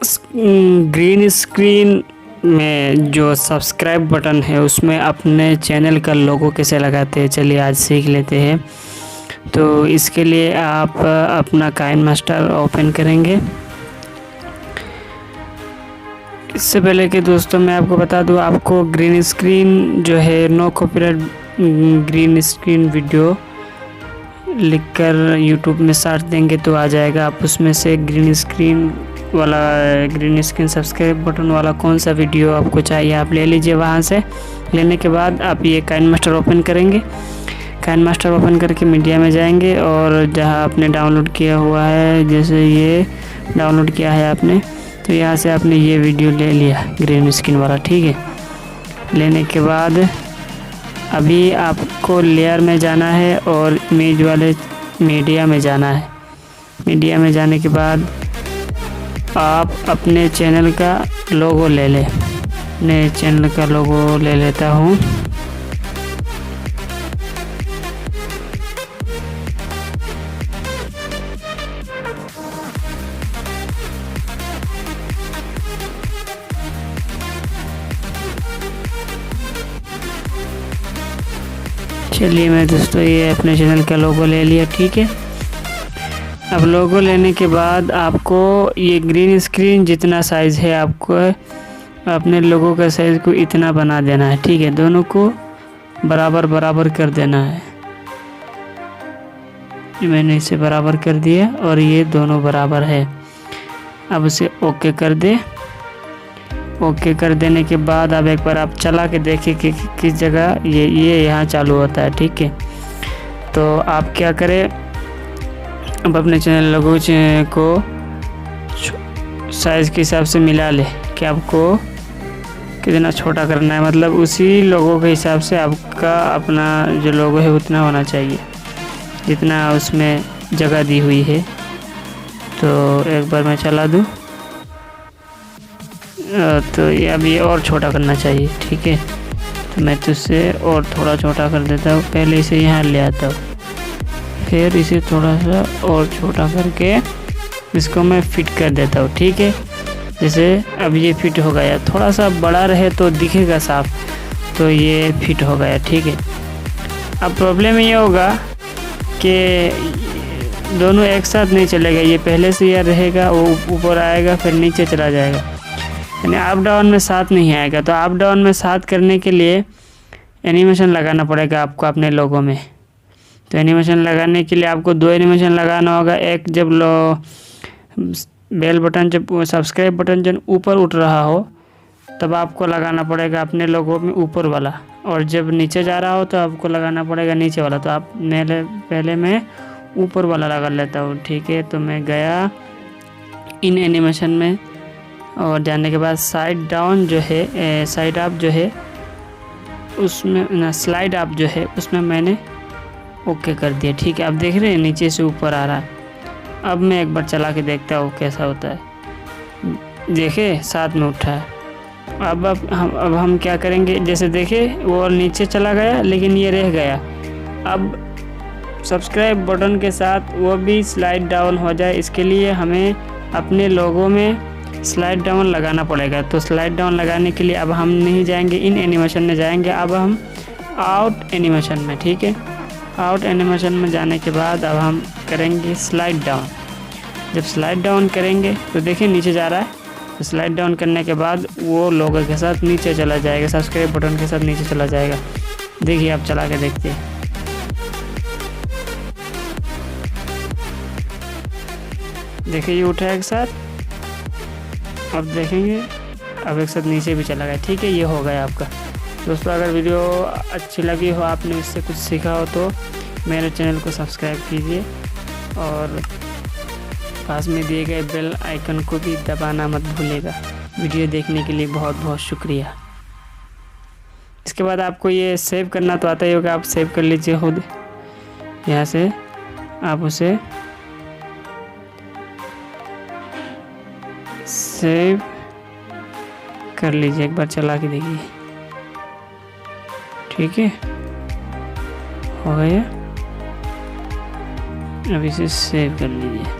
Green screen में जो subscribe button है उसमें अपने चैनल का लोगो कैसे लगाते हैं, चलिए आज सीख लेते हैं। तो इसके लिए आप अपना काइनमास्टर ओपन करेंगे। इससे पहले कि दोस्तों मैं आपको बता दूं, आपको ग्रीन स्क्रीन जो है no copyright green screen video लिखकर यूट्यूब में सर्च देंगे तो आ जाएगा। आप उसमें से ग्रीन स्क्रीन सब्सक्राइब बटन वाला कौन सा वीडियो आपको चाहिए आप ले लीजिए। वहाँ से लेने के बाद आप ये काइनमास्टर ओपन करेंगे। काइनमास्टर ओपन करके मीडिया में जाएंगे और जहाँ आपने डाउनलोड किया हुआ है, जैसे ये डाउनलोड किया है आपने, तो यहाँ से आपने ये वीडियो ले लिया ग्रीन स्क्रीन वाला, ठीक है। लेने के बाद अभी आपको लेयर में जाना है और इमेज वाले मीडिया में जाना है। मीडिया में जाने के बाद आप अपने चैनल का लोगो ले लें। अपने चैनल का लोगो ले लेता हूँ। चलिए मैं दोस्तों ये अपने चैनल का लोगो ले लिया, ठीक है। अब लोगो लेने के बाद आपको ये ग्रीन स्क्रीन जितना साइज़ है आपको अपने लोगो का साइज़ को इतना बना देना है, ठीक है। दोनों को बराबर बराबर कर देना है। मैंने इसे बराबर कर दिया और ये दोनों बराबर है। अब उसे ओके कर दे। ओके कर देने के बाद अब एक बार आप चला के देखिए कि किस जगह ये यहाँ चालू होता है, ठीक है। तो आप क्या करें, अब अपने चैनल लोगो को साइज़ के हिसाब से मिला ले कि आपको कितना छोटा करना है। मतलब उसी लोगो के हिसाब से आपका अपना जो लोगो है उतना होना चाहिए जितना उसमें जगह दी हुई है। तो एक बार मैं चला दूँ तो ये अब ये और छोटा करना चाहिए, ठीक है। तो मैं तो इसे और थोड़ा छोटा कर देता हूँ। पहले इसे यहाँ ले आता हूँ, फिर इसे थोड़ा सा और छोटा करके इसको मैं फिट कर देता हूँ, ठीक है। जैसे अब ये फिट हो गया। थोड़ा सा बड़ा रहे तो दिखेगा साफ, तो ये फिट हो गया, ठीक है। अब प्रॉब्लम ये होगा कि दोनों एक साथ नहीं चलेगा। ये पहले से यह रहेगा, वो ऊपर आएगा फिर नीचे चला जाएगा, यानी अप डाउन में साथ नहीं आएगा। तो अप डाउन में साथ करने के लिए एनिमेशन लगाना पड़ेगा आपको अपने लोगों में। तो एनिमेशन लगाने के लिए आपको दो एनिमेशन लगाना होगा। एक जब बेल बटन, जब सब्सक्राइब बटन जब ऊपर उठ रहा हो तब आपको लगाना पड़ेगा अपने लोगों में ऊपर वाला, और जब नीचे जा रहा हो तो आपको लगाना पड़ेगा नीचे वाला। तो आप पहले मैं ऊपर वाला लगा लेता हूँ, ठीक है। तो मैं गया इन एनिमेशन में और जाने के बाद साइड डाउन जो है, साइड अप जो है उसमें ना, स्लाइड अप जो है उसमें मैंने ओके कर दिया, ठीक है। अब देख रहे हैं नीचे से ऊपर आ रहा है। अब मैं एक बार चला के देखता हूँ कैसा होता है। देखे साथ में उठा है। अब हम क्या करेंगे, जैसे देखे वो नीचे चला गया लेकिन ये रह गया। अब सब्सक्राइब बटन के साथ वो भी स्लाइड डाउन हो जाए, इसके लिए हमें अपने लोगों में स्लाइड डाउन लगाना पड़ेगा। तो स्लाइड डाउन लगाने के लिए अब हम नहीं जाएंगे इन एनिमेशन में जाएंगे, अब हम आउट एनिमेशन में, ठीक है। आउट एनिमेशन में जाने के बाद अब हम करेंगे स्लाइड डाउन। जब स्लाइड डाउन करेंगे तो देखिए नीचे जा रहा है। तो स्लाइड डाउन करने के बाद वो लोगो के साथ नीचे चला जाएगा, सब्सक्राइब बटन के साथ नीचे चला जाएगा। देखिए आप चला के देखते हैं, देखिए ये उठा एक साथ। अब देखेंगे अब एक साथ नीचे भी चला गया, ठीक है। ये हो गया आपका। दोस्तों अगर वीडियो अच्छी लगी हो, आपने इससे कुछ सीखा हो, तो मेरे चैनल को सब्सक्राइब कीजिए और पास में दिए गए बेल आइकन को भी दबाना मत भूलिएगा। वीडियो देखने के लिए बहुत बहुत शुक्रिया। इसके बाद आपको ये सेव करना तो आता ही होगा, आप सेव कर लीजिए खुद। यहाँ से आप उसे सेव कर लीजिए, एक बार चला के देखिए, ठीक है। हो गया। अब इसे सेव कर लीजिए।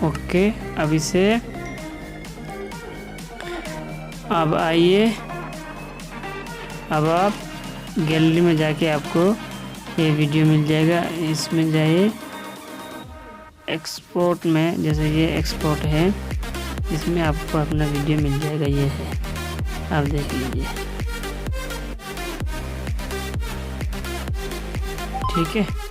ओके, अब इसे अब आइए, अब आप गैलरी में जाके आपको ये वीडियो मिल जाएगा। इसमें जाइए एक्सपोर्ट में, जैसे ये एक्सपोर्ट है, इसमें आपको अपना वीडियो मिल जाएगा। ये है, आप देख लीजिए। ठीक है।